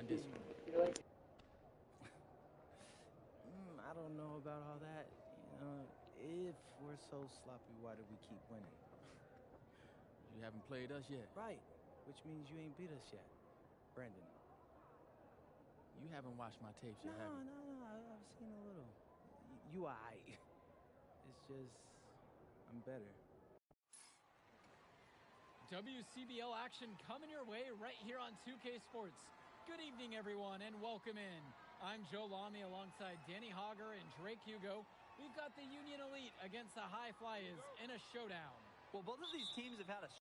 undisciplined. I don't know about all that. If we're so sloppy, why do we keep winning? You haven't played us yet. Right, which means you ain't beat us yet. Brandon. You haven't watched my tapes yet, have you? No, I've seen a little. You aight. It's just, I'm better. WCBL action coming your way right here on 2K Sports. Good evening, everyone, and welcome in. I'm Joe Lamy alongside Danny Hogger and Drake Hugo. We've got the Union Elite against the High Flyers in a showdown. Well, both of these teams have had a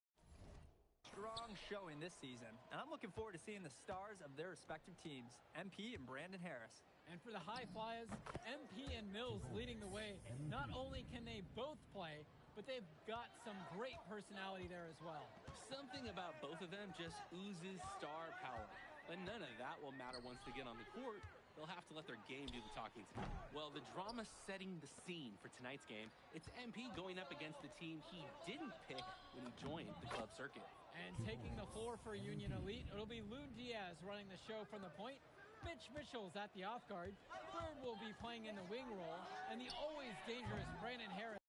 strong showing this season, and I'm looking forward to seeing the stars of their respective teams, MP and Brandon Harris. And for the High Flyers, MP and Mills leading the way. Not only can they both play, but they've got some great personality there as well. Something about both of them just oozes star power. But none of that will matter once they get on the court. They'll have to let their game do the talking tonight. Well, the drama setting the scene for tonight's game, it's MP going up against the team he didn't pick when he joined the club circuit. And taking the floor for Union Elite, it'll be Loon Diaz running the show from the point. Mitch Mitchell's at the off guard. Bird will be playing in the wing role. And the always dangerous Brandon Harris.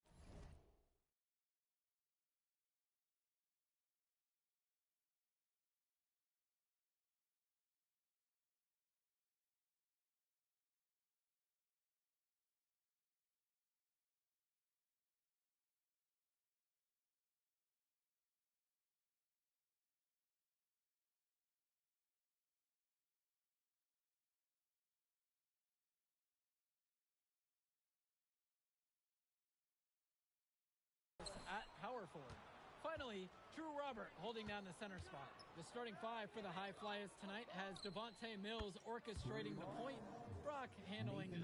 At power forward. Finally, Drew Robert holding down the center spot. The starting five for the High Flyers tonight has Devontae Mills orchestrating the point, Brock handling the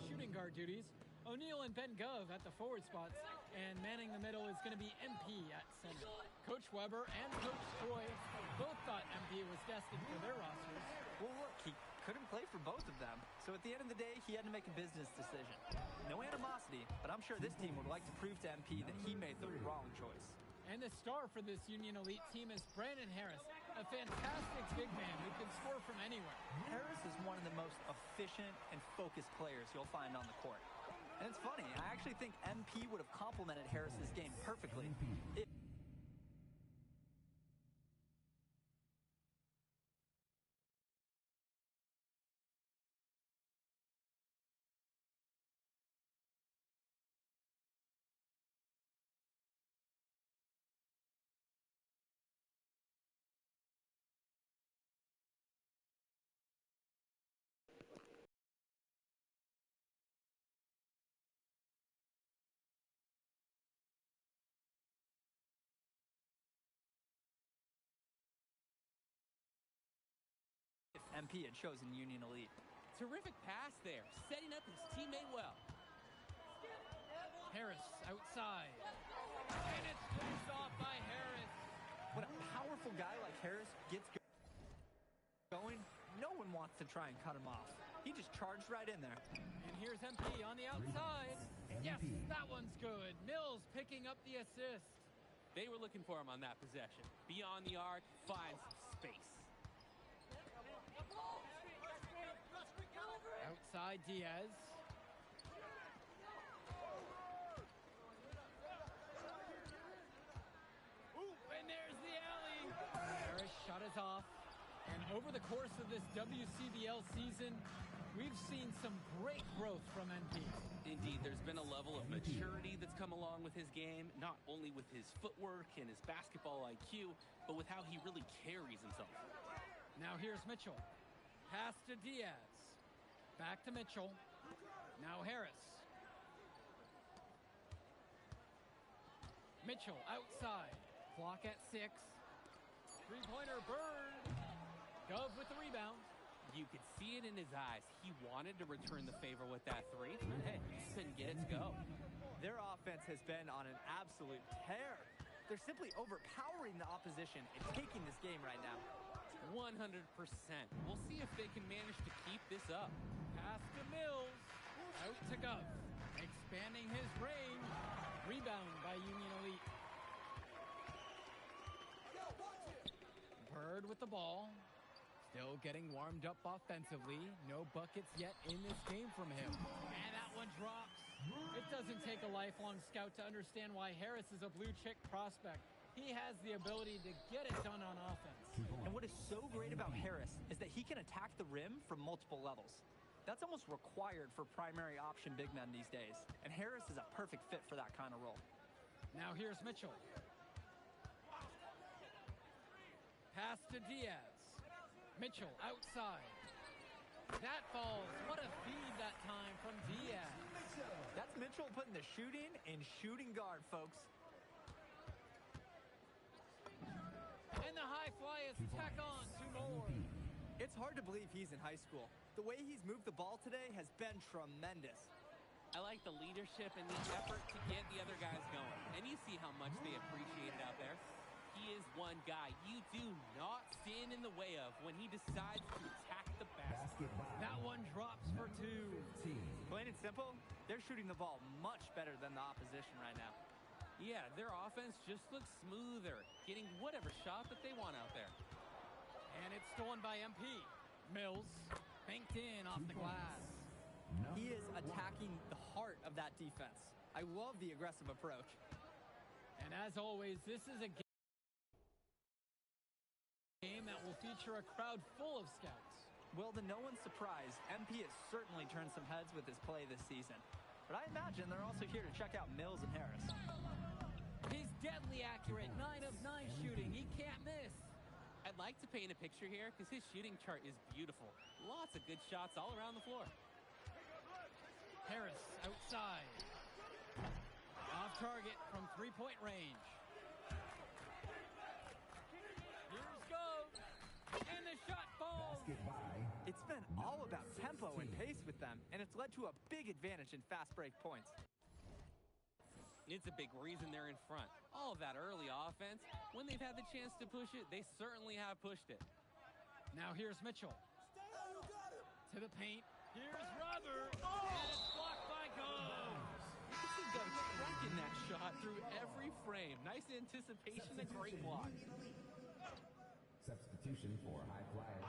shooting guard duties, O'Neal and Ben Gove at the forward spots, and manning the middle is going to be MP at center. Coach Weber and Coach Troy both thought MP was destined for their rosters. Well, look, he couldn't play for both of them, so at the end of the day, he had to make a business decision. No animosity, but I'm sure this team would like to prove to MP that he made the wrong choice. And the star for this Union Elite team is Brandon Harris, a fantastic big man who can score from anywhere. Harris is one of the most efficient and focused players you'll find on the court. And it's funny, I actually think MP would have complemented Harris's game perfectly. If MP had chosen Union Elite. Terrific pass there, setting up his teammate well. Harris outside. And it's finished off by Harris. When a powerful guy like Harris gets going, no one wants to try and cut him off. He just charged right in there. And here's MP on the outside. Yes, that one's good. Mills picking up the assist. They were looking for him on that possession. Beyond the arc, finds some space. Outside Diaz. And there's the alley. Harris shot is off. And over the course of this WCBL season, we've seen some great growth from MP. Indeed, there's been a level of maturity that's come along with his game, not only with his footwork and his basketball IQ, but with how he really carries himself. Now here's Mitchell. Pass to Diaz. Back to Mitchell. Now Harris. Mitchell outside. Clock at 6. Three-pointer Bird. Gove with the rebound. You could see it in his eyes. He wanted to return the favor with that three, but hey, he couldn't get it to go. Their offense has been on an absolute tear. They're simply overpowering the opposition and taking this game right now. 100%. We'll see if they can manage to keep this up. Pass to Mills. Out to Gove. Expanding his range. Rebound by Union Elite. Bird with the ball. Still Still getting warmed up offensively. No buckets yet in this game from him. And that one drops. It doesn't take a lifelong scout to understand why Harris is a blue chip prospect. He has the ability to get it done on offense. And what is so great about Harris is that he can attack the rim from multiple levels. That's almost required for primary option big men these days. And Harris is a perfect fit for that kind of role. Now here's Mitchell. Pass to Diaz. Mitchell outside. That falls. What a feed that time from Diaz. That's Mitchell putting the shooting in shooting guard, folks. And the high fly is tack on 2 more. It's hard to believe he's in high school. The way he's moved the ball today has been tremendous. I like the leadership and the effort to get the other guys going. And you see how much they appreciate it out there. He is one guy you do not stand in the way of when he decides to attack the basket. That one drops for 2. Plain and simple, they're shooting the ball much better than the opposition right now. Yeah, their offense just looks smoother, getting whatever shot that they want out there. And it's stolen by MP. Mills banked in off the glass. He is attacking the heart of that defense. I love the aggressive approach. And as always, this is a game that will feature a crowd full of scouts. Well, to no one's surprise, MP has certainly turned some heads with his play this season. But I imagine they're also here to check out Mills and Harris. He's deadly accurate, 9 of 9 shooting. He can't miss. I'd like to paint a picture here because his shooting chart is beautiful. Lots of good shots all around the floor. Harris outside. Off target from 3-point range. Here's go. And the shot falls. It's been all about tempo and pace with them, and it's led to a big advantage in fast break points. It's a big reason they're in front. All of that early offense, when they've had the chance to push it, they certainly have pushed it. Now here's Mitchell. To the paint. Here's Robert. And it's blocked by Gomes. You can see Gomes tracking that shot through every frame. Nice anticipation, a great block. Substitution for high flyers.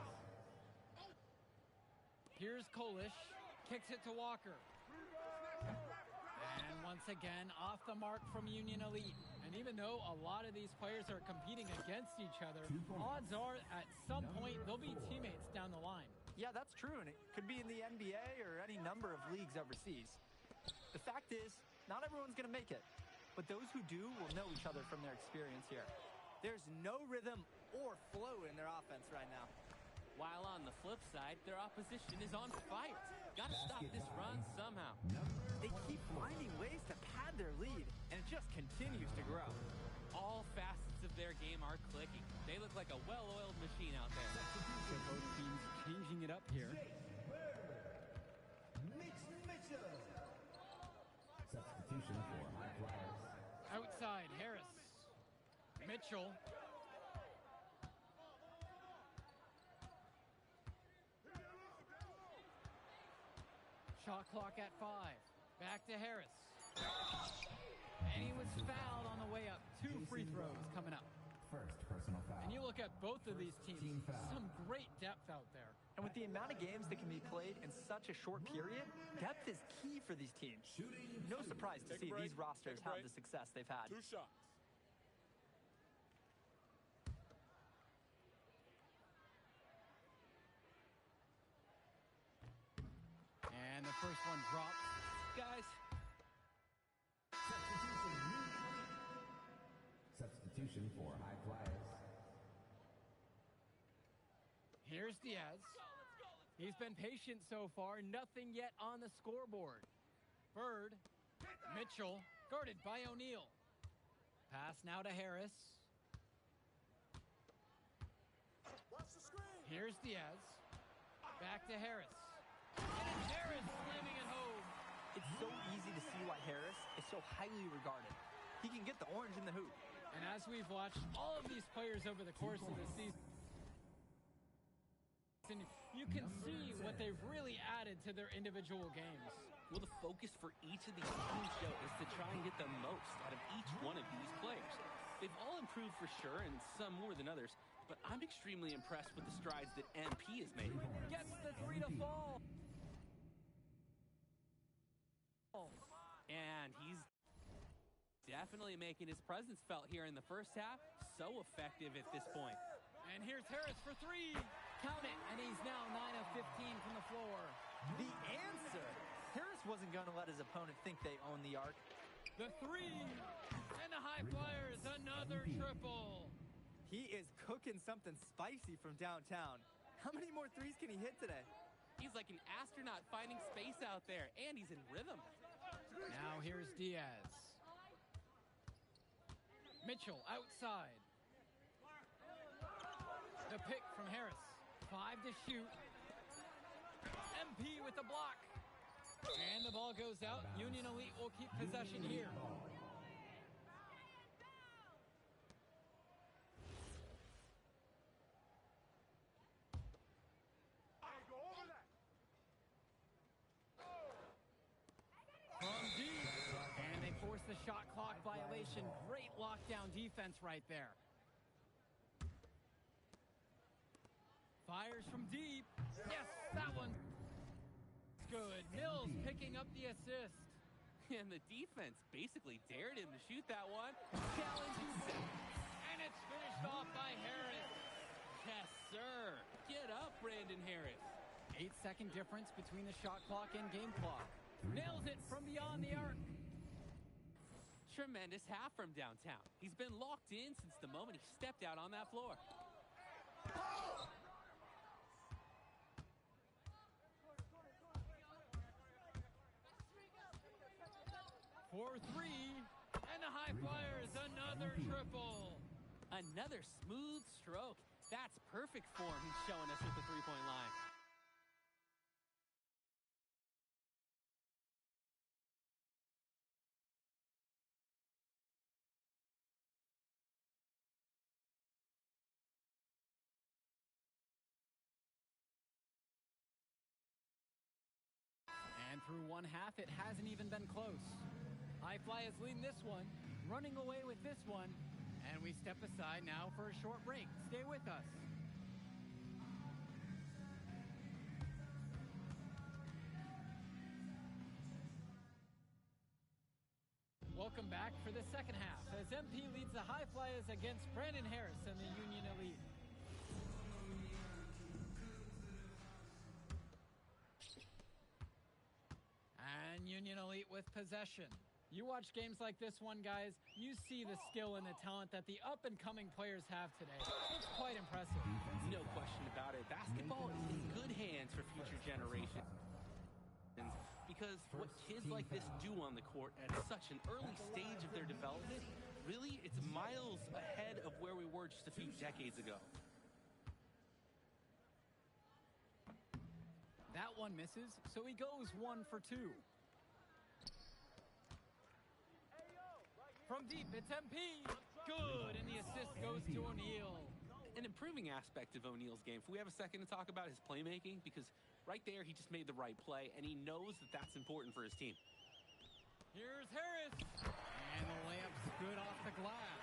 Here's Kolish. Kicks it to Walker. And once again, off the mark from Union Elite. And even though a lot of these players are competing against each other, odds are at some point they'll be teammates down the line. Yeah, that's true, and it could be in the NBA or any number of leagues overseas. The fact is, not everyone's going to make it, but those who do will know each other from their experience here. There's no rhythm or flow in their offense right now. While on the flip side, their opposition is on fire. Got to stop this run somehow. They keep finding ways to pad their lead, and it just continues to grow. All facets of their game are clicking. They look like a well-oiled machine out there. So both teams changing it up here. Substitution for high flyers. Outside, Harris. Mitchell. Shot clock at 5. Back to Harris. And he was fouled on the way up. 2 free throws coming up. First personal foul. And you look at both of these teams, Team foul. some great depth out there. And with the amount of games that can be played in such a short period, depth is key for these teams. No surprise to see these rosters have the success they've had. 2 shots. And the first one drops. Guys, Substitution for high flyers. Here's Diaz. He's been patient so far. Nothing yet on the scoreboard. Bird. Mitchell. Guarded by O'Neal. Pass now to Harris. Here's Diaz. Back to Harris. And Harris slamming it home. It's so easy to see why Harris is so highly regarded. He can get the orange in the hoop. And as we've watched all of these players over the course of the season, you can see what they've really added to their individual games. well, the focus for each of these teams, Joe, is to try and get the most out of each one of these players. They've all improved for sure, and some more than others. but I'm extremely impressed with the strides that MP has made. Gets the three to fall. And he's definitely making his presence felt here in the first half. So effective at this point. And here's Harris for three. Count it, and he's now 9 of 15 from the floor. The answer. Harris wasn't going to let his opponent think they own the arc. The three, and the High Flyers, another triple. He is cooking something spicy from downtown. How many more threes can he hit today? He's like an astronaut finding space out there, and he's in rhythm. Now here's Diaz. Mitchell outside. The pick from Harris. 5 to shoot. MP with the block. And the ball goes out. Union Elite will keep possession here. From deep. And they force the shot clock violation. Great lockdown defense right there. Fires from deep. Yes, that one. Good. Mills picking up the assist. And the defense basically dared him to shoot that one. Challenge accepted. And it's finished off by Harris. Yes, sir. Get up, Brandon Harris. 8-second difference between the shot clock and game clock. Nails it from beyond the arc. Tremendous half from downtown. He's been locked in since the moment he stepped out on that floor. For three, and the High Flyers, another triple. Another smooth stroke. That's perfect form he's showing us with the three-point line. And through one half, it hasn't even been close. High Flyers leading this one, running away with this one, and we step aside now for a short break. Stay with us. Welcome back for the second half as MP leads the High Flyers against Brandon Harris and the Union Elite. And Union Elite with possession. You watch games like this one, guys, you see the skill and the talent that the up-and-coming players have today. It's quite impressive. No question about it. Basketball is in good hands for future generations. Because what kids like this do on the court at such an early stage of their development, really, it's miles ahead of where we were just a few decades ago. That one misses, so he goes 1 for 2. From deep, it's MP. Good, and the assist goes to O'Neal. An improving aspect of O'Neal's game. If we have a second to talk about his playmaking, because right there he just made the right play, and he knows that that's important for his team. Here's Harris. And the layup's good off the glass.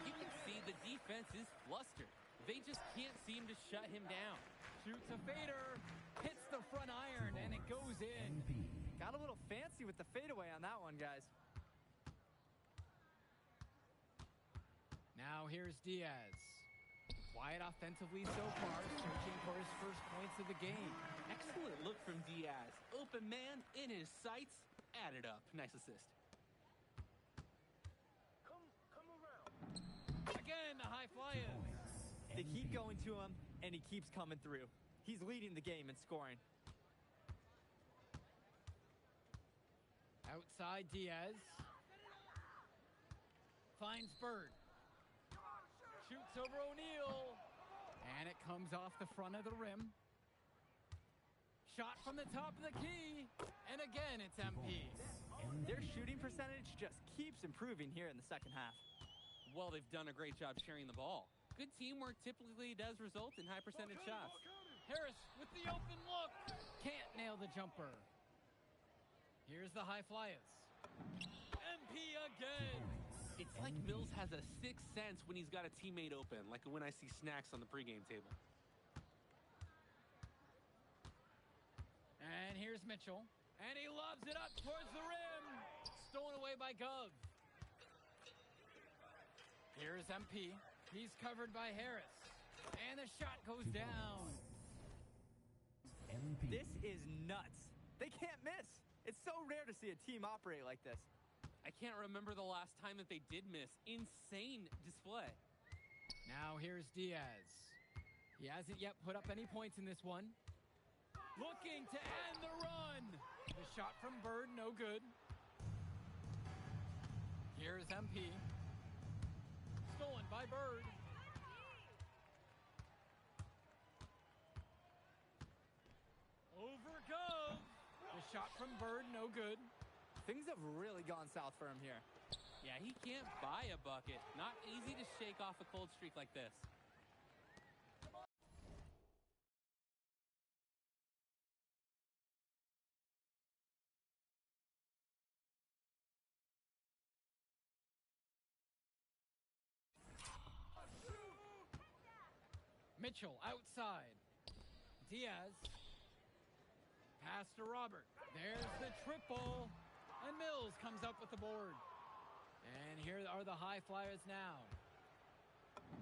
You can see the defense is flustered. They just can't seem to shut him down. Shoots a fader. Hits the front iron, and it goes in. Got a little fancy with the fadeaway on that one, guys. Now here's Diaz. Quiet offensively so far, searching for his first points of the game. Excellent look from Diaz. Open man in his sights. Added up. Nice assist. Again, the High Flyers. They keep going to him, and he keeps coming through. He's leading the game in scoring. Outside Diaz. Finds Bird. Shoots over O'Neal. And it comes off the front of the rim. Shot from the top of the key. And again, it's MP. Their shooting percentage just keeps improving here in the second half. Well, they've done a great job sharing the ball. Good teamwork typically does result in high percentage shots. Harris with the open look. Can't nail the jumper. Here's the High Flyers. MP again. It's like Mills has a sixth sense when he's got a teammate open, like when I see snacks on the pregame table. And here's Mitchell. And he lobs it up towards the rim. Stolen away by Gov. Here's MP. He's covered by Harris. And the shot goes down. MP. This is nuts. They can't miss. It's so rare to see a team operate like this. I can't remember the last time that they did miss. Insane display. Now here's Diaz. He hasn't yet put up any points in this one. Looking to end the run. The shot from Bird, no good. Here's MP. Stolen by Bird. Over Gove. The shot from Bird, no good. Things have really gone south for him here. Yeah, he can't buy a bucket. Not easy to shake off a cold streak like this. Mitchell outside. Diaz. Pass to Robert. There's the triple. And Mills comes up with the board. And here are the High Flyers now.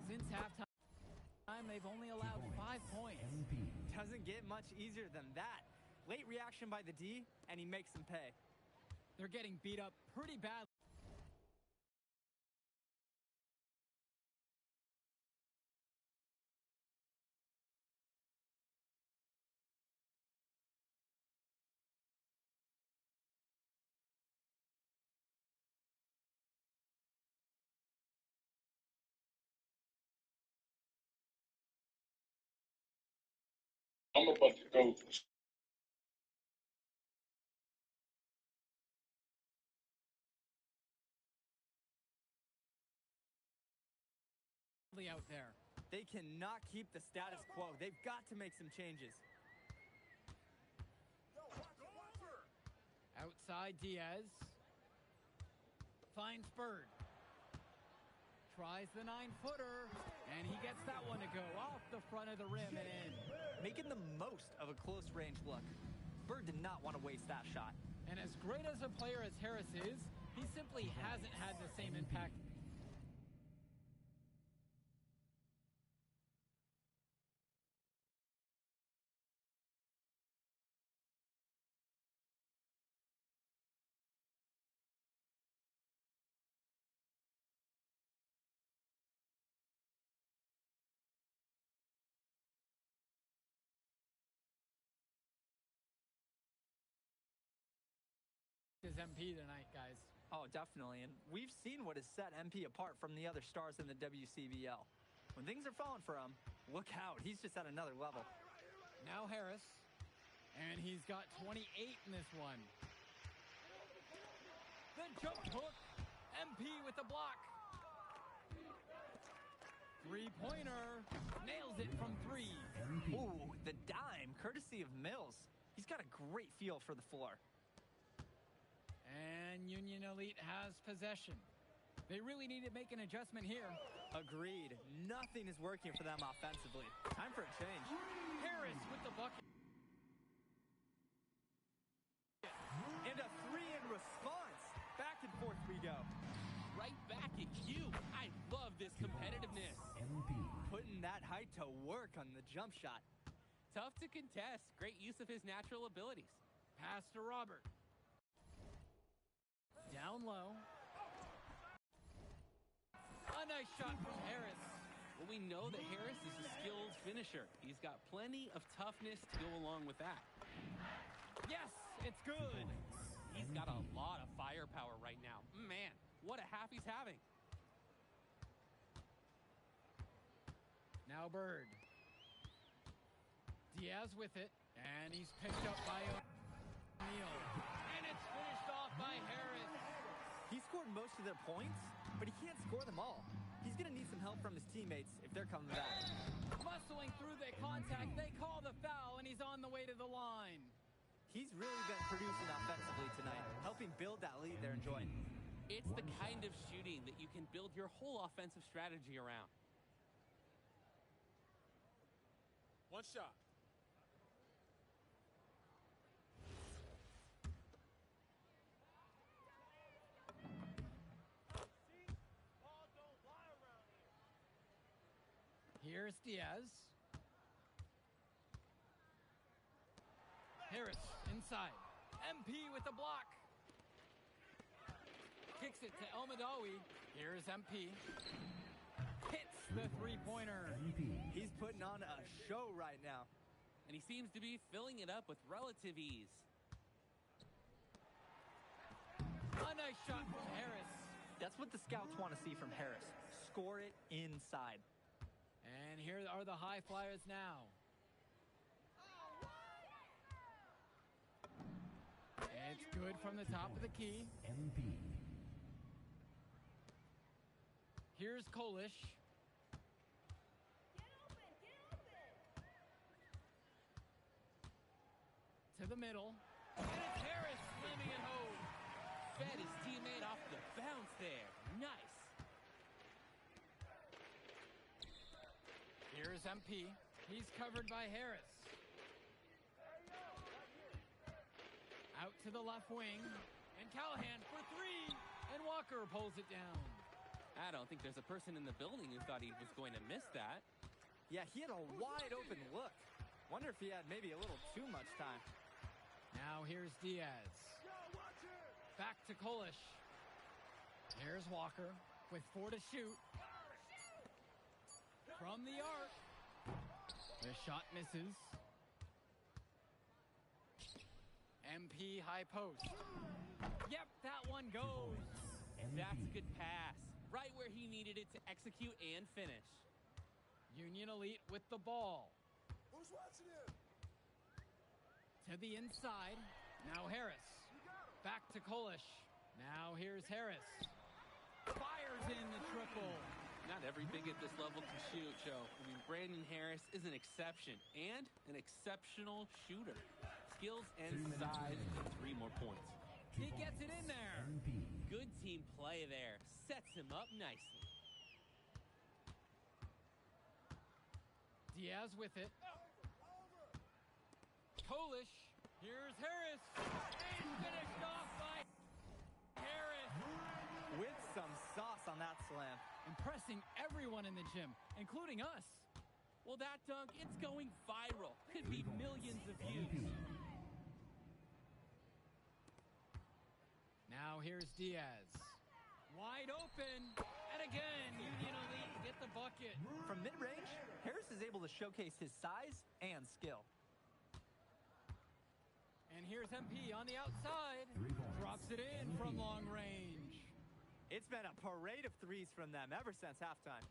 Since halftime, they've only allowed 5 points. MP. Doesn't get much easier than that. Late reaction by the D, and he makes them pay. They're getting beat up pretty badly. I'm about to go. Out there. They cannot keep the status quo. They've got to make some changes. Outside Diaz. Finds Bird. Tries the 9-footer. And he gets that one to go off the front of the rim and in. Making the most of a close range look. Bird did not want to waste that shot. And as great as a player as Harris is, he simply hasn't had the same impact. Is MP tonight, guys. Oh, definitely. And we've seen what has set MP apart from the other stars in the WCBL. When things are falling for him, look out. He's just at another level. Now Harris. And he's got 28 in this one. The jump hook. MP with the block. Three-pointer. Nails it from 3. Ooh, the dime, courtesy of Mills. He's got a great feel for the floor. And Union Elite has possession. They really need to make an adjustment here. Agreed. Nothing is working for them offensively. Time for a change. Harris with the bucket. And a 3 in response. Back and forth we go. Right back at you. I love this competitiveness. MP. Putting that height to work on the jump shot. Tough to contest. Great use of his natural abilities. Pass to Robert. Down low. A nice shot from Harris. Well, we know that Harris is a skilled finisher. He's got plenty of toughness to go along with that. Yes, it's good. He's got a lot of firepower right now. Man, what a half he's having. Now Bird. Diaz with it. And he's picked up by O'Neal. And it's finished off by Harris. He scored most of their points, but he can't score them all. He's going to need some help from his teammates if they're coming back. Muscling through the contact, they call the foul, and he's on the way to the line. He's really been producing offensively tonight, helping build that lead they're enjoying. It's the kind of shooting that you can build your whole offensive strategy around. One shot. Here's Diaz. Harris inside. MP with the block. Kicks it to El Madawi. Here's MP. Hits the three-pointer. He's putting on a show right now. And he seems to be filling it up with relative ease. A nice shot from Harris. That's what the scouts want to see from Harris. Score it inside. And here are the High Flyers now. It's good from the top of the key. MP. Here's Kolish. To the middle. And it's Harris slamming it home. Fed his teammate off the bounce there. Nice. Here's MP. He's covered by Harris. Out to the left wing. And Callahan for three. And Walker pulls it down. I don't think there's a person in the building who thought he was going to miss that. Yeah, he had a wide open look. Wonder if he had maybe a little too much time. Now here's Diaz. Back to Kolish. Here's Walker with 4 to shoot. From the arc. The shot misses. MP high post. Yep, that one goes. That's a good pass. Right where he needed it to execute and finish. Union Elite with the ball. Who's watching him? To the inside. Now Harris. Back to Kolish. Now here's Harris. Fires in the triple. Not every big at this level can shoot, Joe. I mean, Brandon Harris is an exception and an exceptional shooter. Skills and size, 3 more points. He gets it in there. Good team play there. Sets him up nicely. Diaz with it. Kolish. Here's Harris. And finished off by Harris. With some sauce on that slam. Impressing everyone in the gym, including us. Well, that dunk, it's going viral. Could be millions of views. Now here's Diaz. Wide open. And again, Union Elite get the bucket. From mid-range, Harris is able to showcase his size and skill. And here's MP on the outside. Drops it in from long range. It's been a parade of threes from them ever since halftime.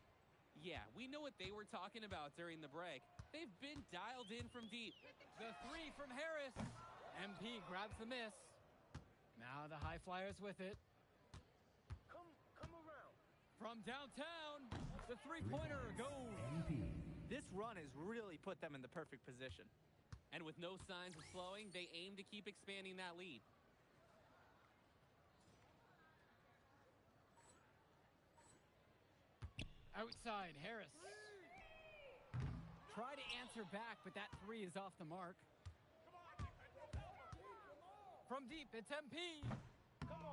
Yeah, we know what they were talking about during the break. They've been dialed in from deep. The three from Harris. MP grabs the miss. Now the High Flyers with it. Come around. From downtown, the three-pointer goes. This run has really put them in the perfect position. And with no signs of slowing, they aim to keep expanding that lead. Outside, Harris. Try to answer back, but that three is off the mark. From deep, it's MP.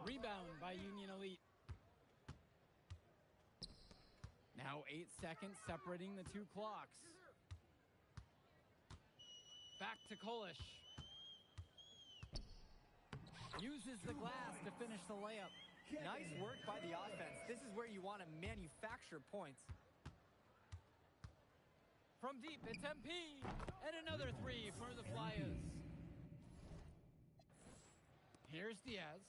Rebound by Union Elite. Now 8 seconds separating the two clocks. Back to Kolish. Uses the glass to finish the layup. Nice work by the offense. This is where you want to manufacture points. From deep, it's MP. And another three for the Flyers. Here's Diaz.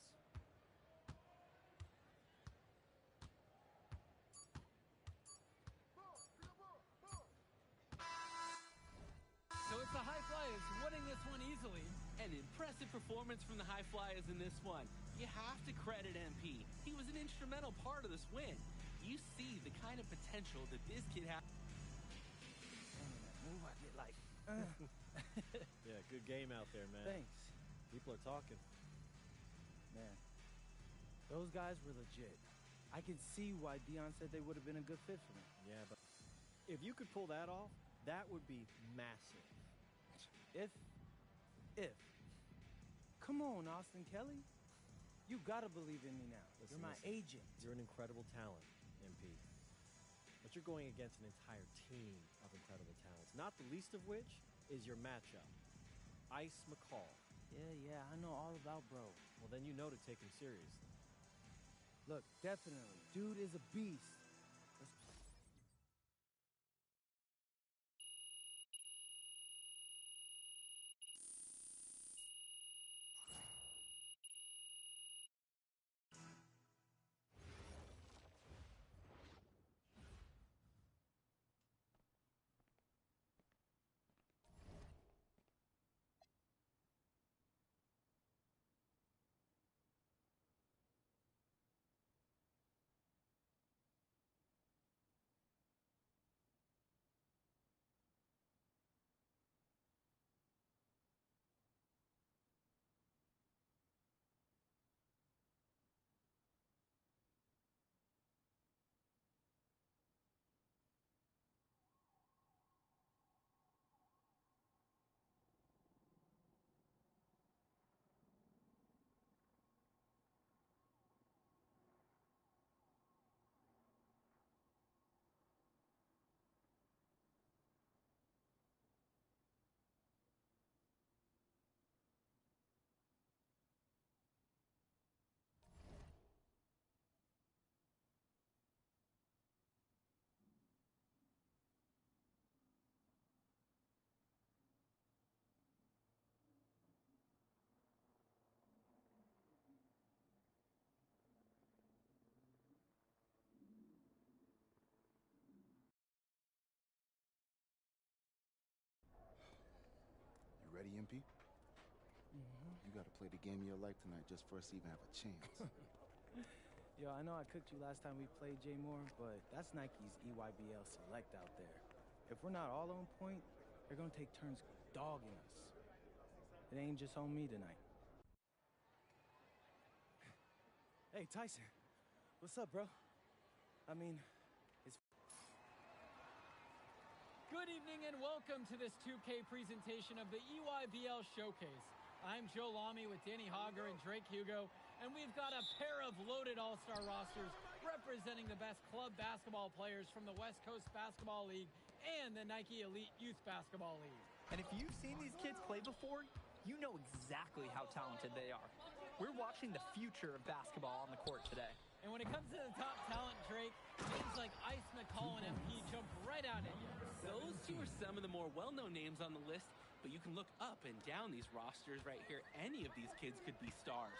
So it's the High Flyers winning this one easily. An impressive performance from the High Flyers in this one. You have to credit MP. He was an instrumental part of this win. You see the kind of potential that this kid has. Move, I get like. Yeah, good game out there, man. Thanks, People are talking. man. Those guys were legit. I can see why Dion said they would have been a good fit for me. Yeah, but if you could pull that off, that would be massive. If. Come on, Austin Kelly. You gotta believe in me now. You're my agent. You're an incredible talent, MP. But you're going against an entire team of incredible talents, not the least of which is your matchup, Ice McCall. Yeah, I know all about bro. Well, then you know to take him seriously. Look, definitely. Dude is a beast. Let's play. You ready, MP? You gotta play the game of your life tonight just for us to even have a chance. Yo, I know I cooked you last time we played J Moore, but that's Nike's EYBL Select out there. If we're not all on point, they're gonna take turns dogging us. It ain't just on me tonight. Hey, Tyson. What's up, bro? I mean, it's... Good evening and welcome to this 2K presentation of the EYBL Showcase. I'm Joe Lamy with Danny Hogger and Drake Hugo, and we've got a pair of loaded all-star rosters representing the best club basketball players from the West Coast Basketball League and the Nike Elite Youth Basketball League. And if you've seen these kids play before, you know exactly how talented they are. We're watching the future of basketball on the court today. And when it comes to the top talent, Drake, names like Ice McCall and MP jump right out at you. Those two are some of the more well-known names on the list, but you can look up and down these rosters right here. Any of these kids could be stars.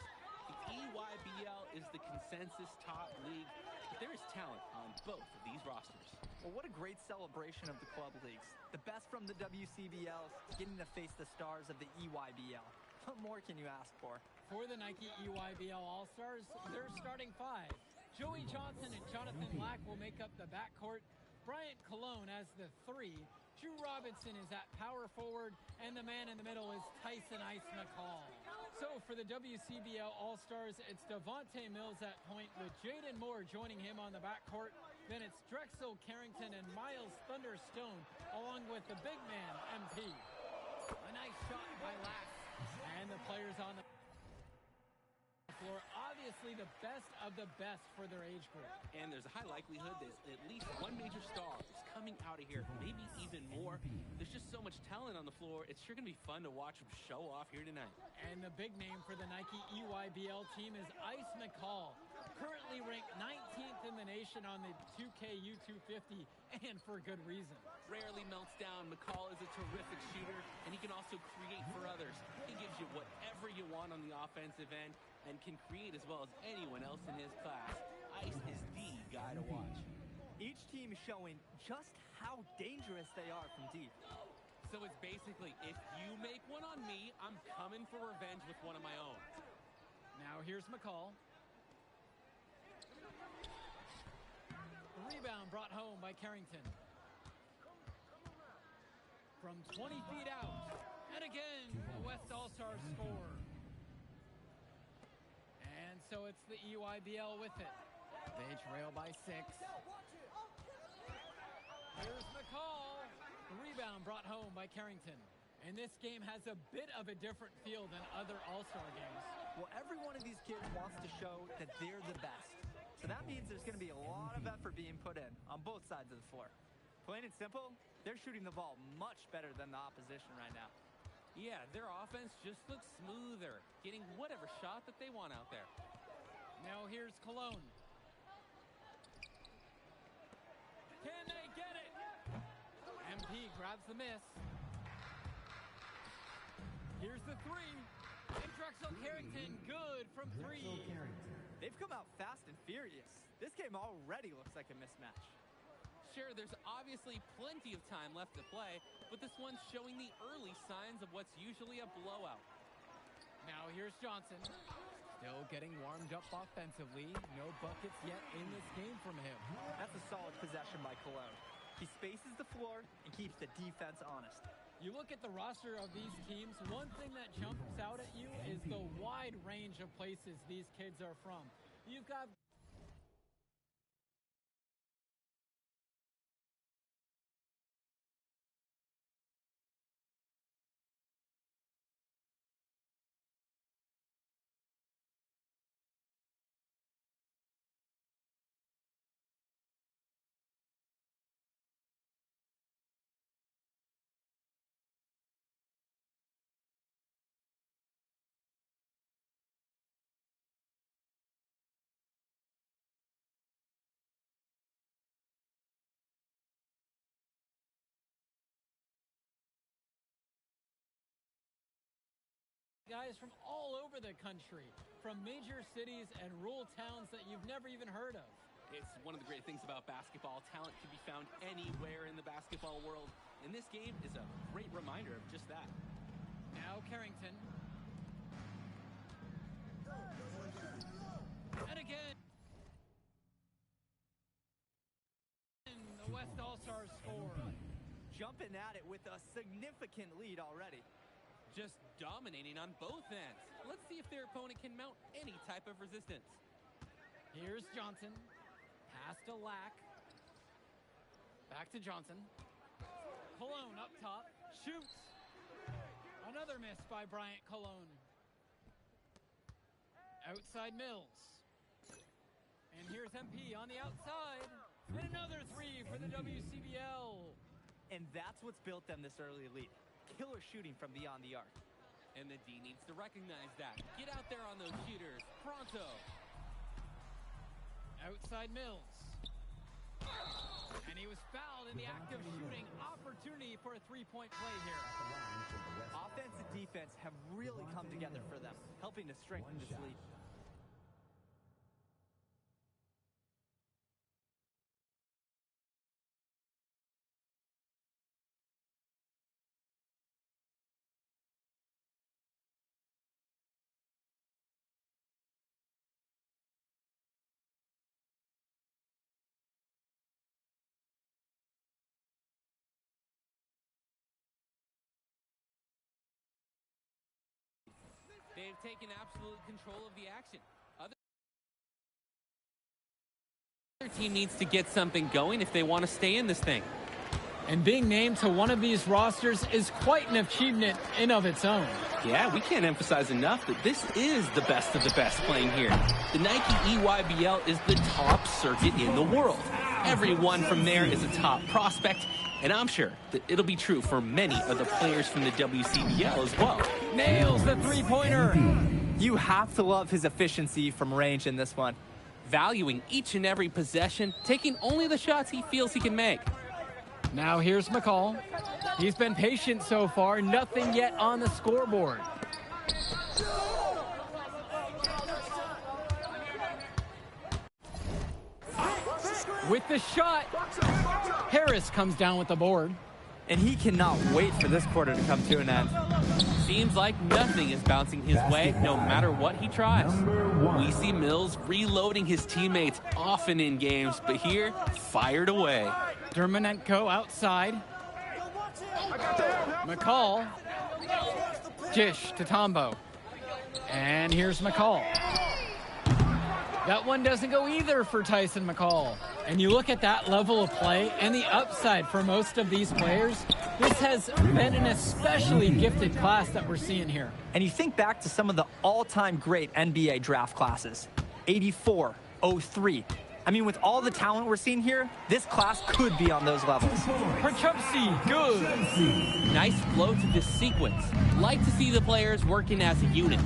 The EYBL is the consensus top league, but there is talent on both of these rosters. Well, what a great celebration of the club leagues. The best from the WCBL getting to face the stars of the EYBL. What more can you ask for? For the Nike EYBL All-Stars, their starting five. Joey Johnson and Jonathan Black will make up the backcourt. Bryant Cologne as the three. Drew Robinson is at power forward, and the man in the middle is Tyson Ice McCall. So for the WCBL All-Stars, it's Devontae Mills at point with Jaden Moore joining him on the backcourt. Then it's Drexel Carrington and Miles Thunderstone, along with the big man, MP. A nice shot by Lass. And the players on the floor, obviously the best of the best for their age group. And there's a high likelihood that at least one major star is coming out of here, maybe even more. There's just so much talent on the floor. It's sure going to be fun to watch them show off here tonight. And the big name for the Nike EYBL team is Ice McCall, currently ranked 19th in the nation on the 2K U250, and for good reason. Rarely melts down. McCall is a terrific shooter, and he can also create for others. He gives you whatever you want on the offensive end and can create as well as anyone else in his class. Ice is the guy to watch. Each team is showing just how dangerous they are from deep. So it's basically, if you make one on me, I'm coming for revenge with one of my own. Now here's McCall. Rebound brought home by Carrington. From 20 feet out. And again, the West All-Stars score. And so it's the EYBL with it. They trail by 6. Here's McCall. The rebound brought home by Carrington. And this game has a bit of a different feel than other All-Star games. Well, every one of these kids wants to show that they're the best. So that means there's going to be a lot of effort being put in on both sides of the floor. Plain and simple, they're shooting the ball much better than the opposition right now. Yeah, their offense just looks smoother, getting whatever shot that they want out there. Now here's Cologne. Can they get it? MP grabs the miss. Here's the 3. And Drexel Carrington, good from 3. They've come out fast and furious. This game already looks like a mismatch. Sure, there's obviously plenty of time left to play, but this one's showing the early signs of what's usually a blowout. Now here's Johnson. Still getting warmed up offensively. No buckets yet in this game from him. That's a solid possession by Cologne. He spaces the floor and keeps the defense honest. You look at the roster of these teams, one thing that jumps out at you is the wide range of places these kids are from. You've got guys from all over the country, from major cities and rural towns that you've never even heard of. It's one of the great things about basketball. Talent can be found anywhere in the basketball world, and this game is a great reminder of just that. Now Carrington. And again. The West All-Stars score. Jumping at it with a significant lead already. Just dominating on both ends. Let's see if their opponent can mount any type of resistance. Here's Johnson. Pass to Lack. Back to Johnson. Cologne up top. Shoots. Another miss by Bryant Cologne. Outside Mills. And here's MP on the outside. And another 3 for the WCBL. And that's what's built them this early lead. Killer shooting from beyond the arc. And the D needs to recognize that. Get out there on those shooters. Pronto. Outside Mills. And he was fouled in the act of shooting. Opportunity for a three-point play here. Offense and defense have really come together for them, helping to strengthen this lead. They've taken absolute control of the action. Other team needs to get something going if they want to stay in this thing. And being named to one of these rosters is quite an achievement in of its own. Yeah, we can't emphasize enough that this is the best of the best playing here. The Nike EYBL is the top circuit in the world. Everyone from there is a top prospect, and I'm sure that it'll be true for many of the players from the WCBL as well. Nails the three-pointer. You have to love his efficiency from range in this one. Valuing each and every possession, taking only the shots he feels he can make. Now here's McCall. He's been patient so far, nothing yet on the scoreboard. With the shot, Harris comes down with the board. And he cannot wait for this quarter to come to an end. Seems like nothing is bouncing his way, no matter what he tries. We see Mills reloading his teammates often in games, but here, fired away. Dermonenko outside. McCall. Dish to Tombo. And here's McCall. That one doesn't go either for Tyson McCall. And you look at that level of play and the upside for most of these players, this has been an especially gifted class that we're seeing here. And you think back to some of the all-time great NBA draft classes, 84, 03. I mean, with all the talent we're seeing here, this class could be on those levels. Perchupsi, good. Nice flow to this sequence. Like to see the players working as a unit.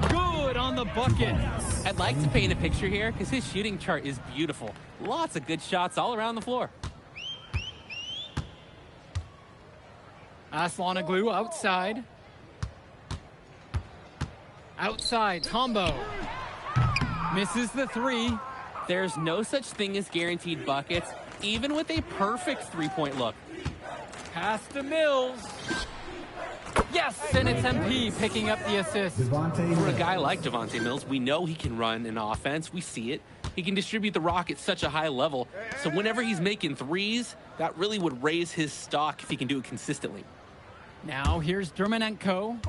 Good on the bucket. I'd like to paint a picture here because his shooting chart is beautiful. Lots of good shots all around the floor. Aslanoglu outside. Outside, Tombo. Misses the three. There's no such thing as guaranteed buckets, even with a perfect three-point look. Pass to Mills. Yes, and it's MP picking up the assist. For a guy like Devontae Mills, we know he can run an offense. We see it. He can distribute the rock at such a high level. So whenever he's making threes, that really would raise his stock if he can do it consistently. Now here's Dermanenko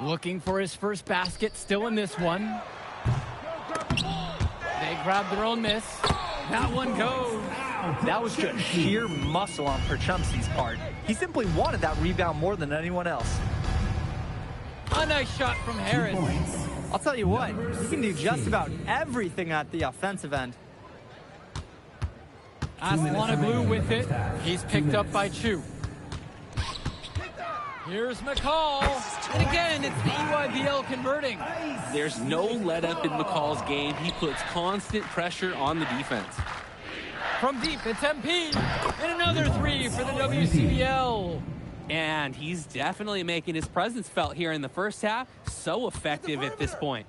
looking for his first basket, still in this one. They grab their own miss. That one goes. That was just sheer muscle on Perchumsi's part. He simply wanted that rebound more than anyone else. A nice shot from Harris. I'll tell you what, he can do just about everything at the offensive end. Aslanoglu with it. He's picked up by Chu. Here's McCall. And again, it's the EYBL converting. There's no let up in McCall's game. He puts constant pressure on the defense. From deep, it's MP. And another three for the WCBL. And he's definitely making his presence felt here in the first half. So effective at this point.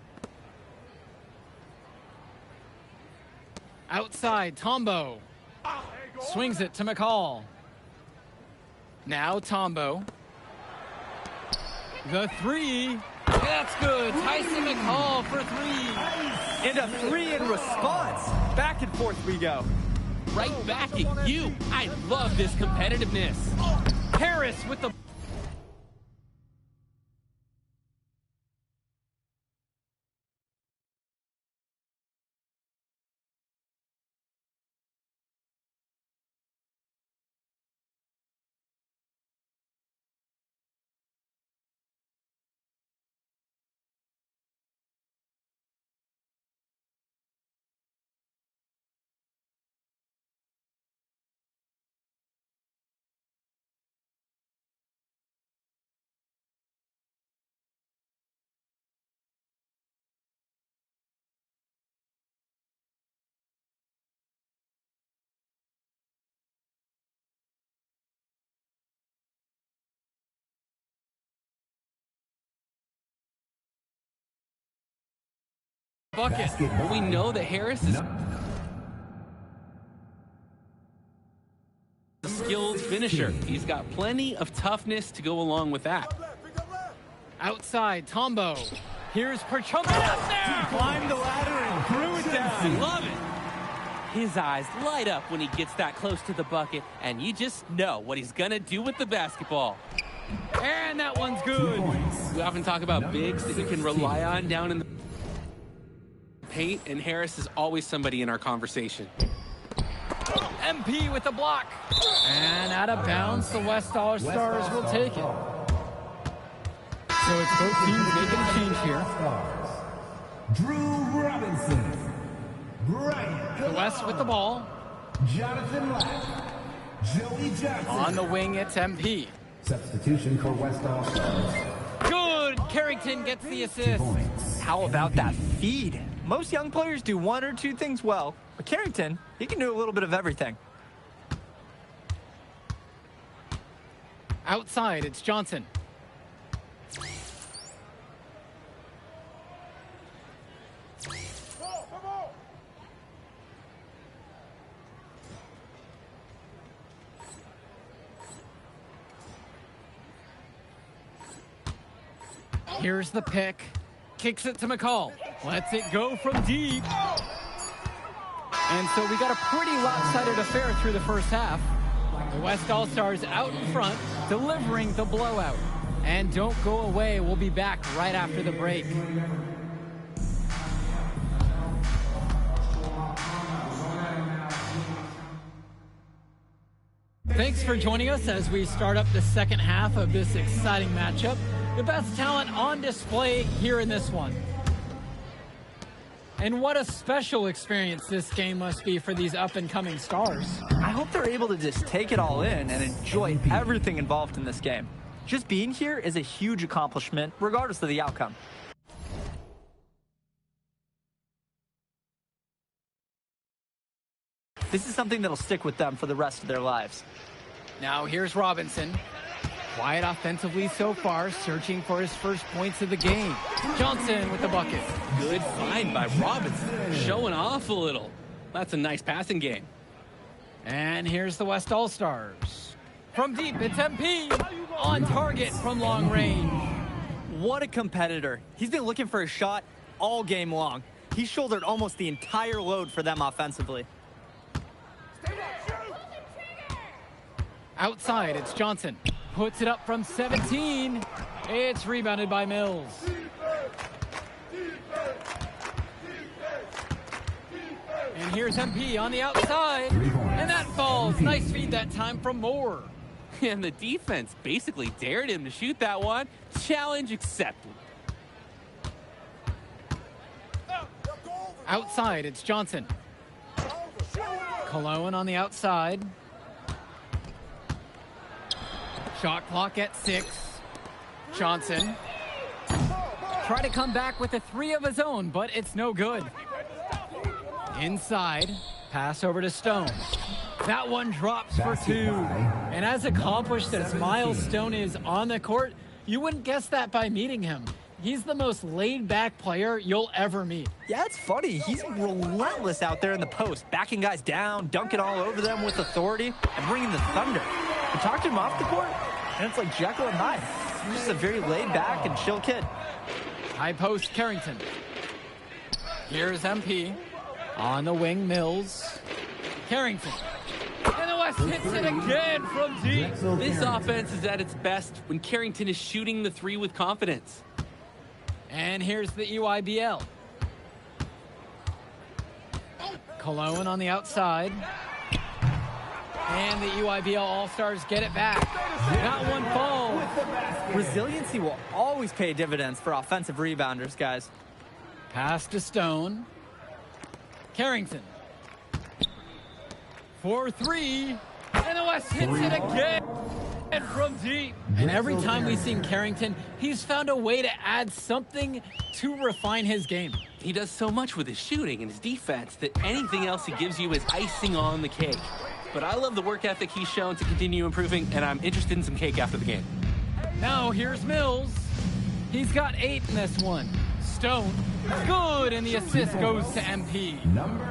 Outside, Tombo. Swings it to McCall. Now Tombo. The three. That's good. Tyson McCall for three. And a three in response. Back and forth we go. Right back at you. I love this competitiveness. Harris with the... bucket. We know that Harris is a skilled finisher. He's got plenty of toughness to go along with that. Outside, Tombo. Here's Perchumsi up there. Climbed the ladder and threw it down. Love it. His eyes light up when he gets that close to the bucket, and you just know what he's gonna do with the basketball. And that one's good. We often talk about bigs that you can rely on down in the paint, and Harris is always somebody in our conversation. MP with the block. And out of bounds, the West All-Stars will take it. So it's both teams making a change here. Drew Robinson. Brian. The West with the ball. Jonathan Lack. Joey Johnson. On the wing, it's MP. Substitution for West All-Stars. Good. Carrington gets the assist. How about that feed? Most young players do one or two things well, but Carrington, he can do a little bit of everything. Outside, it's Johnson. Here's the pick. Kicks it to McCall. Lets it go from deep. And so we got a pretty lopsided affair through the first half. The West All-Stars out in front, delivering the blowout. And don't go away. We'll be back right after the break. Thanks for joining us as we start up the second half of this exciting matchup. The best talent on display here in this one. And what a special experience this game must be for these up-and-coming stars. I hope they're able to just take it all in and enjoy everything involved in this game. Just being here is a huge accomplishment, regardless of the outcome. This is something that'll stick with them for the rest of their lives. Now here's Robinson. Quiet offensively so far, searching for his first points of the game. Johnson with the bucket. Good find by Robinson. Showing off a little. That's a nice passing game. And here's the West All-Stars. From deep, it's MP. On target from long range. What a competitor. He's been looking for a shot all game long. He shouldered almost the entire load for them offensively. Outside, it's Johnson. Puts it up from 17. It's rebounded by Mills. And here's MP on the outside. And that falls. Nice feed that time from Moore. And the defense basically dared him to shoot that one. Challenge accepted. Outside, it's Johnson. Cologne on the outside. Shot clock at 6. Johnson. Try to come back with a 3 of his own, but it's no good. Inside. Pass over to Stone. That one drops for 2. And as accomplished as Miles Stone is on the court, you wouldn't guess that by meeting him. He's the most laid-back player you'll ever meet. Yeah, it's funny. He's relentless out there in the post, backing guys down, dunking all over them with authority, and bringing the thunder. You talk to him off the court, and it's like Jekyll and Hyde. He's just a very laid-back and chill kid. High post, Carrington. Here's MP. On the wing, Mills. Carrington. And the West hits it again from deep. This offense is at its best when Carrington is shooting the 3 with confidence. And here's the EYBL. Cologne on the outside. And the EYBL All-Stars get it back. That one falls. Resiliency will always pay dividends for offensive rebounders, guys. Pass to Stone. Carrington. For 3. And the West hits it again. And from deep. And every time we've seen Carrington, he's found a way to add something to refine his game. He does so much with his shooting and his defense that anything else he gives you is icing on the cake. But I love the work ethic he's shown to continue improving, and I'm interested in some cake after the game. Now here's Mills. He's got 8 in this one. Stone, good, and the assist goes to MP.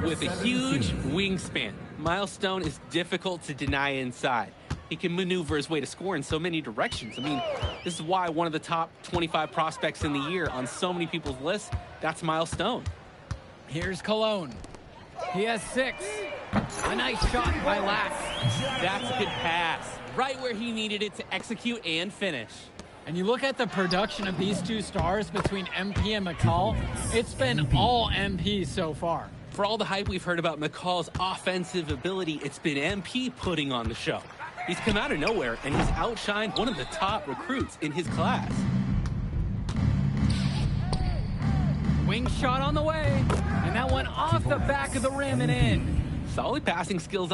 With a huge wingspan, Miles Stone is difficult to deny inside. He can maneuver his way to score in so many directions. I mean, this is why one of the top 25 prospects in the year on so many people's lists, that's Miles Stone. Here's Cologne. He has 6. A nice shot by Lack. That's a good pass. Right where he needed it to execute and finish. And you look at the production of these 2 stars between MP and McCall, it's been all MP so far. For all the hype we've heard about McCall's offensive ability, it's been MP putting on the show. He's come out of nowhere, and he's outshined one of the top recruits in his class. Wing shot on the way, and that one off the back of the rim and in. Solid passing skills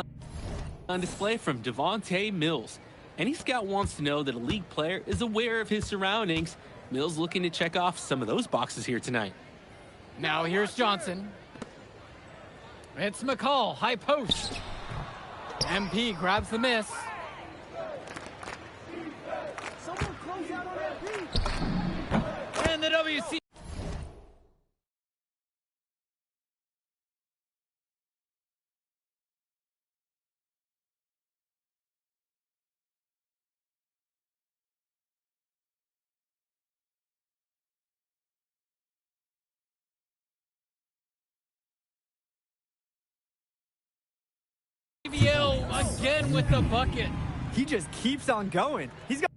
on display from Devontae Mills. Any scout wants to know that a league player is aware of his surroundings. Mills looking to check off some of those boxes here tonight. Now here's Johnson. It's McCall, high post. MP grabs the miss. And the WC. Again with the bucket. He just keeps on going. He's got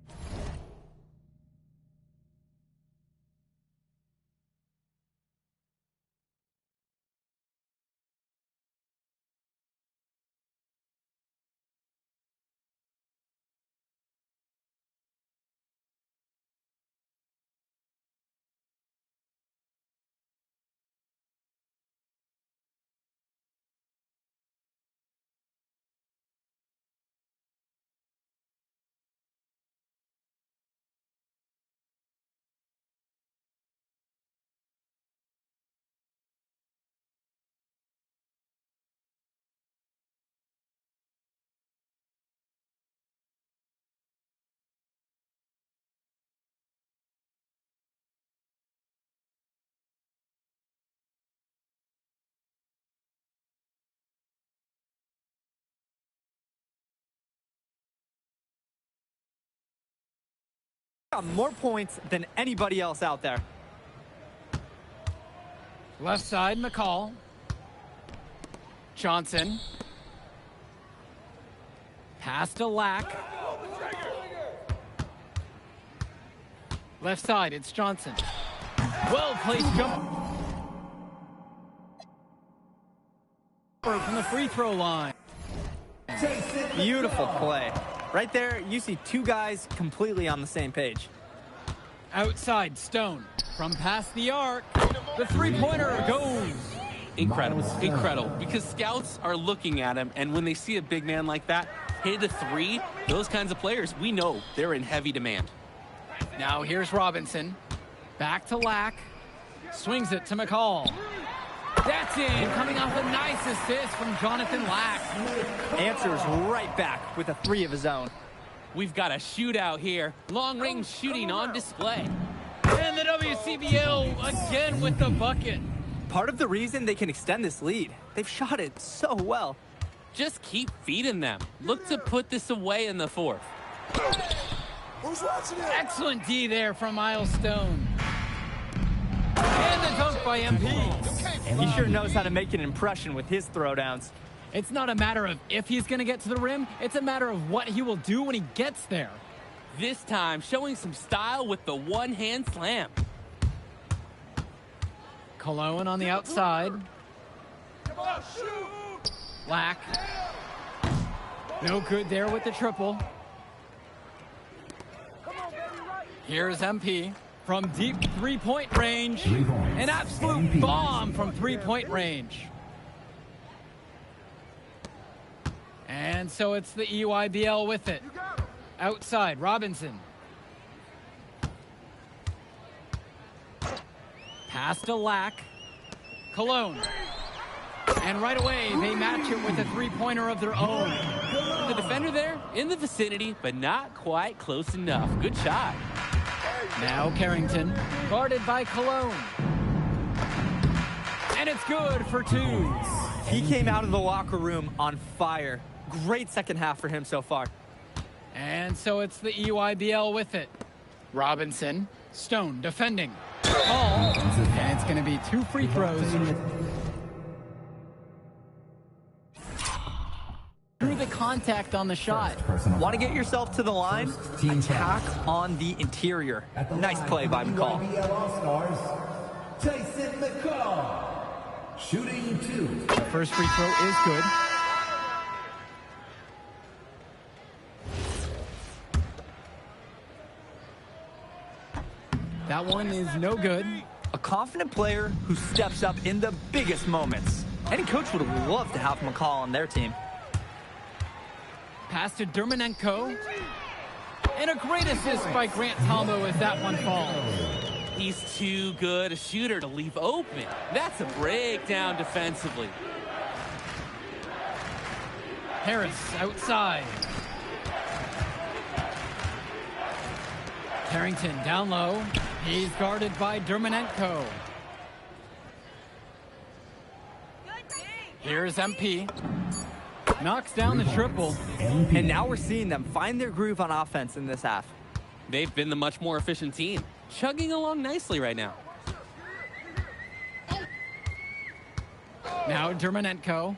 Got more points than anybody else out there. Left side, McCall. Johnson. Pass to Lack. Left side, it's Johnson. Well-placed jump. From the free throw line. Beautiful play. Right there, you see two guys completely on the same page. Outside, Stone. From past the arc, the three-pointer goes. Incredible, incredible. Because scouts are looking at him, and when they see a big man like that hit a three, those kinds of players, we know they're in heavy demand. Now here's Robinson. Back to Lack. Swings it to McCall. That's in, coming off a nice assist from Jonathan Lack. Answers right back with a three of his own. We've got a shootout here. Long-range shooting on display. And the WCBL again with the bucket. Part of the reason they can extend this lead, they've shot it so well. Just keep feeding them. Look to put this away in the fourth. Who's watching it? Excellent D there from Miles Stone. And the dunk by MP. He sure knows how to make an impression with his throwdowns. It's not a matter of if he's going to get to the rim. It's a matter of what he will do when he gets there. This time, showing some style with the one-hand slam. Cologne on the outside. Lack. No good there with the triple. Here's MP from deep three-point range. An absolute bomb from three-point range. And so it's the EYBL with it. Outside, Robinson. Pass to Lack. Cologne. And right away, they match it with a three-pointer of their own. The defender there, in the vicinity, but not quite close enough. Good shot. Now Carrington, guarded by Cologne. And it's good for two. He came out of the locker room on fire. Great second half for him so far. And so it's the EYBL with it. Robinson, Stone defending. Ball, and it's going to be two free throws. Through the contact on the shot. Want to get yourself to the line? Attack on the interior. Nice play by McCall. Tyson McCall. Shooting two. First free throw is good. That one is no good. A confident player who steps up in the biggest moments. Any coach would love to have McCall on their team. Pass to Dermanenko. And a great assist by Grant Tombo as that one falls. He's too good a shooter to leave open. That's a breakdown defensively. Harris outside. Carrington down low. He's guarded by Dermanenko. Here's MP. Knocks down the triple. And now we're seeing them find their groove on offense in this half. They've been the much more efficient team, chugging along nicely right now. Now Dermanenko.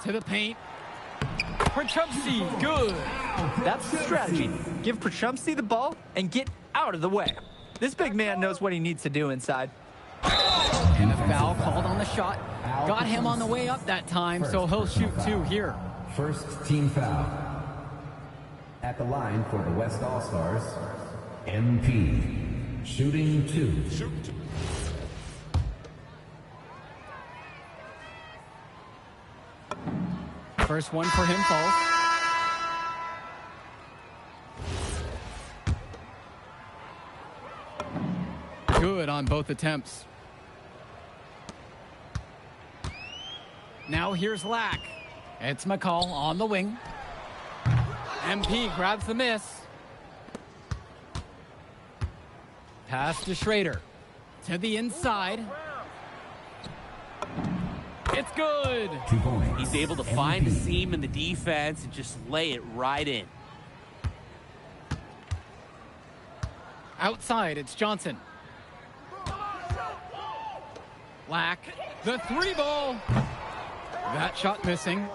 To the paint. Perchupsky, good. That's the strategy. Give Perchupsky the ball and get out of the way. This big man knows what he needs to do inside. And a foul called on the shot. Got him on the way up that time, so he'll shoot two here. First team foul. At the line for the West All-Stars, MP. Shooting two. First one for him falls. Good on both attempts. Now here's Lack. It's McCall on the wing. MP grabs the miss. Pass to Schrader. To the inside. It's good. 2 points. He's able to find a seam in the defense and just lay it right in. Outside, it's Johnson. Lack, the 3-ball. That shot missing.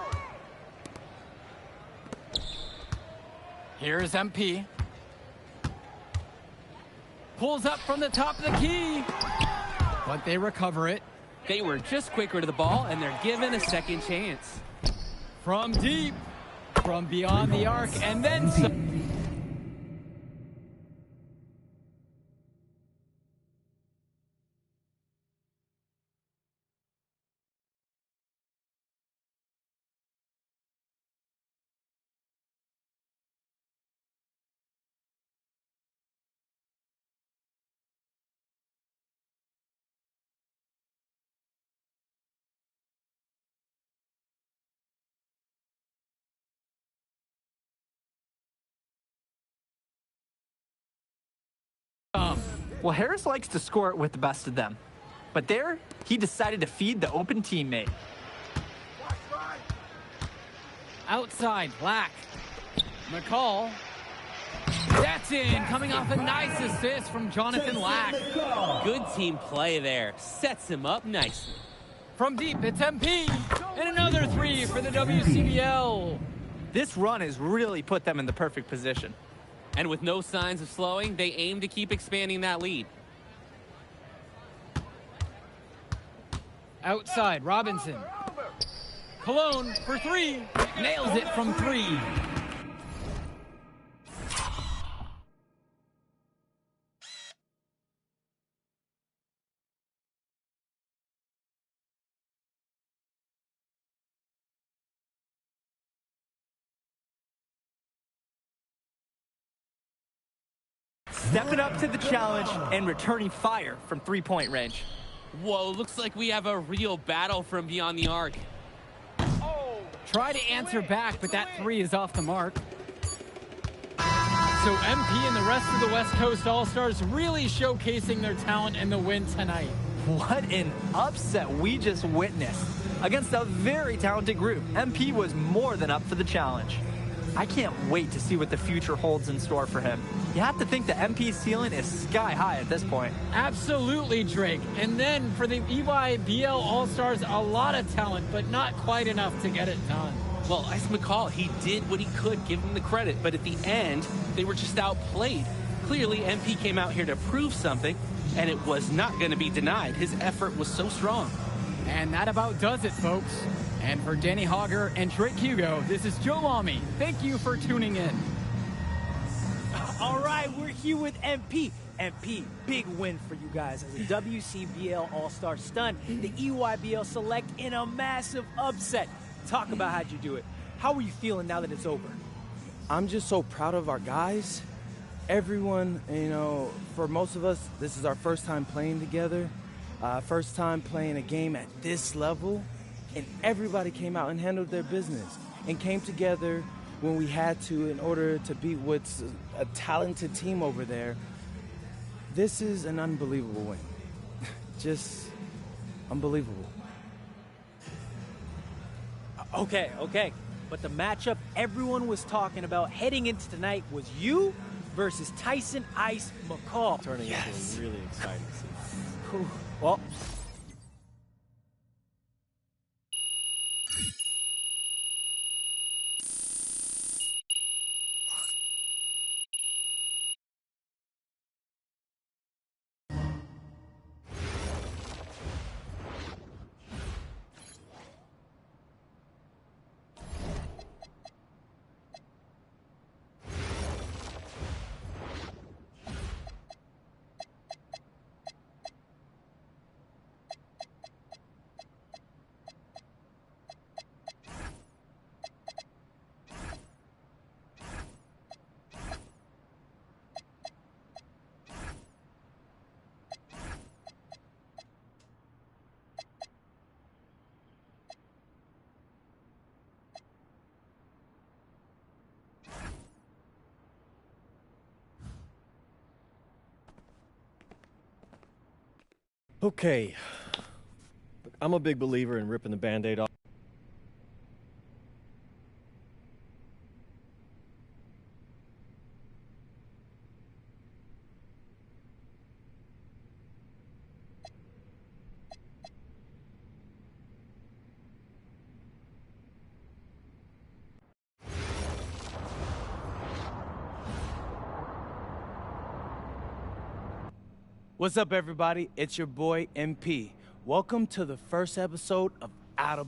Here's MP. Pulls up from the top of the key, but they recover it. They were just quicker to the ball, and they're given a second chance. From deep, from beyond the arc, and then some. Well, Harris likes to score it with the best of them. But there, he decided to feed the open teammate. Outside, Black. McCall. That's in, coming off a nice assist from Jonathan Lack. Good team play there. Sets him up nicely. From deep, it's MP. And another 3 for the WCBL. This run has really put them in the perfect position. And with no signs of slowing, they aim to keep expanding that lead. Outside, Robinson. Cologne for 3. Nails it from 3. Stepping up to the challenge and returning fire from three-point range. Whoa, looks like we have a real battle from beyond the arc. Try to answer back, but that 3 is off the mark. So MP and the rest of the West Coast All-Stars really showcasing their talent in the win tonight. What an upset we just witnessed. Against a very talented group, MP was more than up for the challenge. I can't wait to see what the future holds in store for him. You have to think the MP ceiling is sky high at this point. Absolutely, Drake. And then for the EYBL All-Stars, a lot of talent, but not quite enough to get it done. Well, Ice McCall, he did what he could, give him the credit, but at the end, they were just outplayed. Clearly, MP came out here to prove something, and it was not going to be denied. His effort was so strong. And that about does it, folks. And for Danny Hogger and Drake Hugo, this is Joe Lamy. Thank you for tuning in. All right, we're here with MP. MP, big win for you guys as a WCBL All-Star stunned the EYBL Select in a massive upset. Talk about how'd you do it. How are you feeling now that it's over? I'm just so proud of our guys. Everyone, you know, for most of us, this is our first time playing together, first time playing a game at this level, and everybody came out and handled their business and came together when we had to in order to beat what's a talented team over there. This is an unbelievable win. Just unbelievable. Okay. But the matchup everyone was talking about heading into tonight was you versus Tyson Ice McCall. Turning into a really exciting season. Well, Okay. I'm a big believer in ripping the Band-Aid off. What's up, everybody? It's your boy MP. Welcome to the first episode of Out of